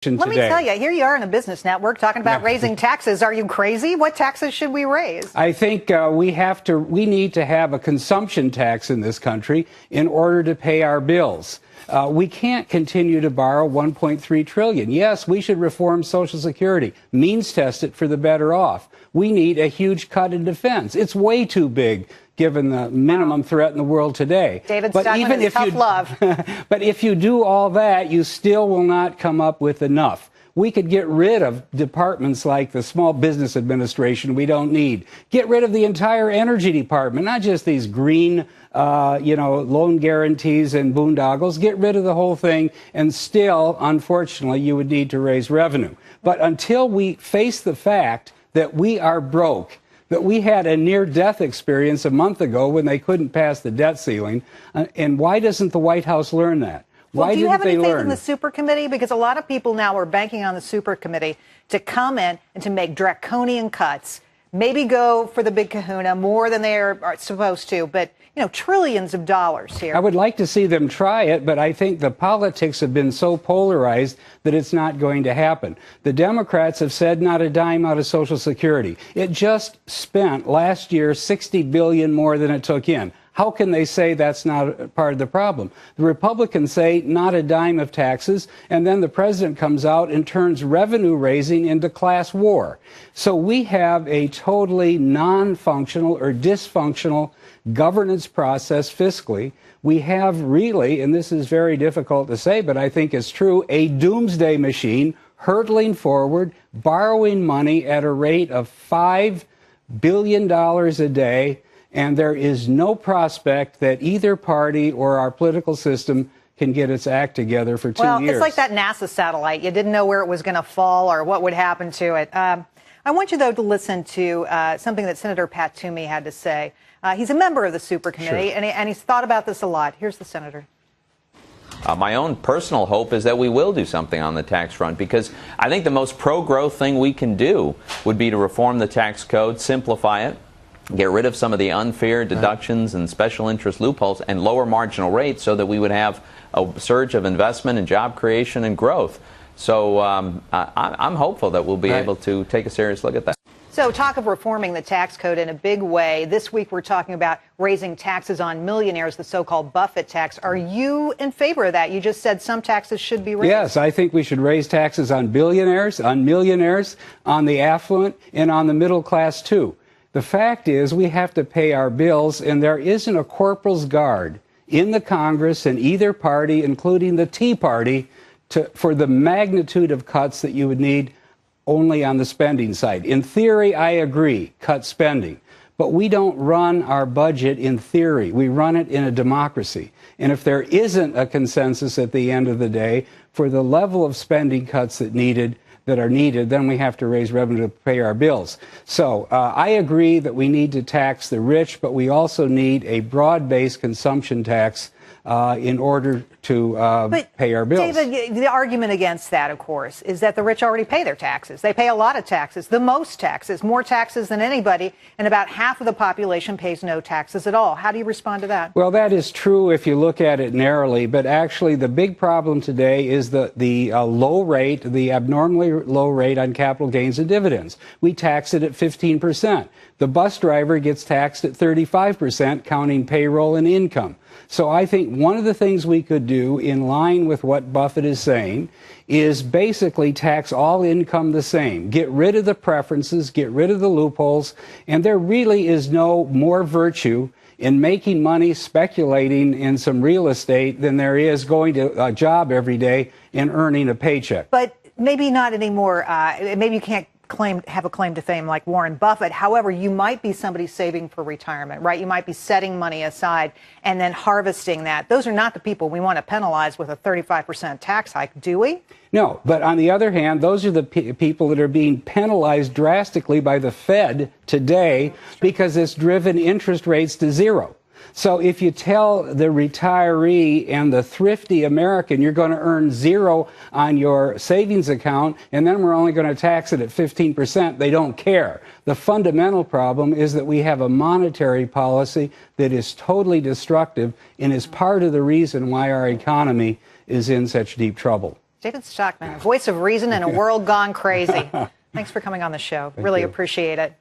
Let me tell you, here you are in a business network talking about raising taxes. Are you crazy? What taxes should we raise? I think we need to have a consumption tax in this country in order to pay our bills. We can't continue to borrow $1.3 trillion. Yes, we should reform Social Security, means test it for the better off. We need a huge cut in defense. It's way too big, given the minimum threat in the world today. David Stockman is tough love. But if you do all that, you still will not come up with enough. We could get rid of departments like the Small Business Administration we don't need. Get rid of the entire Energy Department, not just these green, loan guarantees and boondoggles. Get rid of the whole thing, and still, unfortunately, you would need to raise revenue. But until we face the fact that we are broke, that we had a near-death experience a month ago when they couldn't pass the debt ceiling, and why doesn't the White House learn that? Well, do you have any faith in the super committee? Because a lot of people now are banking on the super committee to come in and to make draconian cuts, maybe go for the big kahuna more than they are supposed to, but, trillions of dollars here. I would like to see them try it, but I think the politics have been so polarized that it's not going to happen. The Democrats have said not a dime out of Social Security. It just spent last year $60 billion more than it took in. How can they say that's not part of the problem? The Republicans say not a dime of taxes, and then the president comes out and turns revenue raising into class war. So we have a totally non-functional or dysfunctional governance process fiscally. We have really, and this is very difficult to say, but I think it's true, a doomsday machine hurtling forward, borrowing money at a rate of $5 billion a day. And there is no prospect that either party or our political system can get its act together for 2 years. Well, it's like that NASA satellite. You didn't know where it was going to fall or what would happen to it. I want you, though, to listen to something that Senator Pat Toomey had to say. He's a member of the Super Committee, sure. and he's thought about this a lot. Here's the senator. My own personal hope is that we will do something on the tax front, because I think the most pro-growth thing we can do would be to reform the tax code, simplify it, get rid of some of the unfair deductions and special interest loopholes, and lower marginal rates so that we would have a surge of investment and job creation and growth. So I'm hopeful that we'll be able to take a serious look at that. So talk of reforming the tax code in a big way. This week we're talking about raising taxes on millionaires, the so-called Buffett tax. Are you in favor of that? You just said some taxes should be raised. Yes, I think we should raise taxes on billionaires, on millionaires, on the affluent, and on the middle class, too. The fact is we have to pay our bills, and there isn't a corporal's guard in the Congress and either party, including the Tea Party, for the magnitude of cuts that you would need only on the spending side. In theory, I agree, cut spending. But we don't run our budget in theory. We run it in a democracy. And if there isn't a consensus at the end of the day for the level of spending cuts that are needed, then we have to raise revenue to pay our bills. So I agree that we need to tax the rich, but we also need a broad-based consumption tax in order to pay our bills. David, the argument against that, of course, is that the rich already pay their taxes. They pay a lot of taxes, the most taxes, more taxes than anybody, and about half of the population pays no taxes at all. How do you respond to that? Well, that is true if you look at it narrowly, but actually the big problem today is the low rate, the abnormally low rate on capital gains and dividends. We tax it at 15%. The bus driver gets taxed at 35%, counting payroll and income. So I think one of the things we could do, in line with what Buffett is saying, is basically tax all income the same. Get rid of the preferences, get rid of the loopholes, and there really is no more virtue in making money speculating in some real estate than there is going to a job every day and earning a paycheck. But maybe not anymore. Maybe you can't have a claim to fame like Warren Buffett. However, you might be somebody saving for retirement, right? You might be setting money aside and then harvesting that. Those are not the people we want to penalize with a 35% tax hike, do we? No, but on the other hand, those are the people that are being penalized drastically by the Fed today because it's driven interest rates to zero. So if you tell the retiree and the thrifty American you're going to earn zero on your savings account and then we're only going to tax it at 15%, they don't care. The fundamental problem is that we have a monetary policy that is totally destructive and is part of the reason why our economy is in such deep trouble. David Stockman, a voice of reason in a world gone crazy. Thanks for coming on the show. Really appreciate it.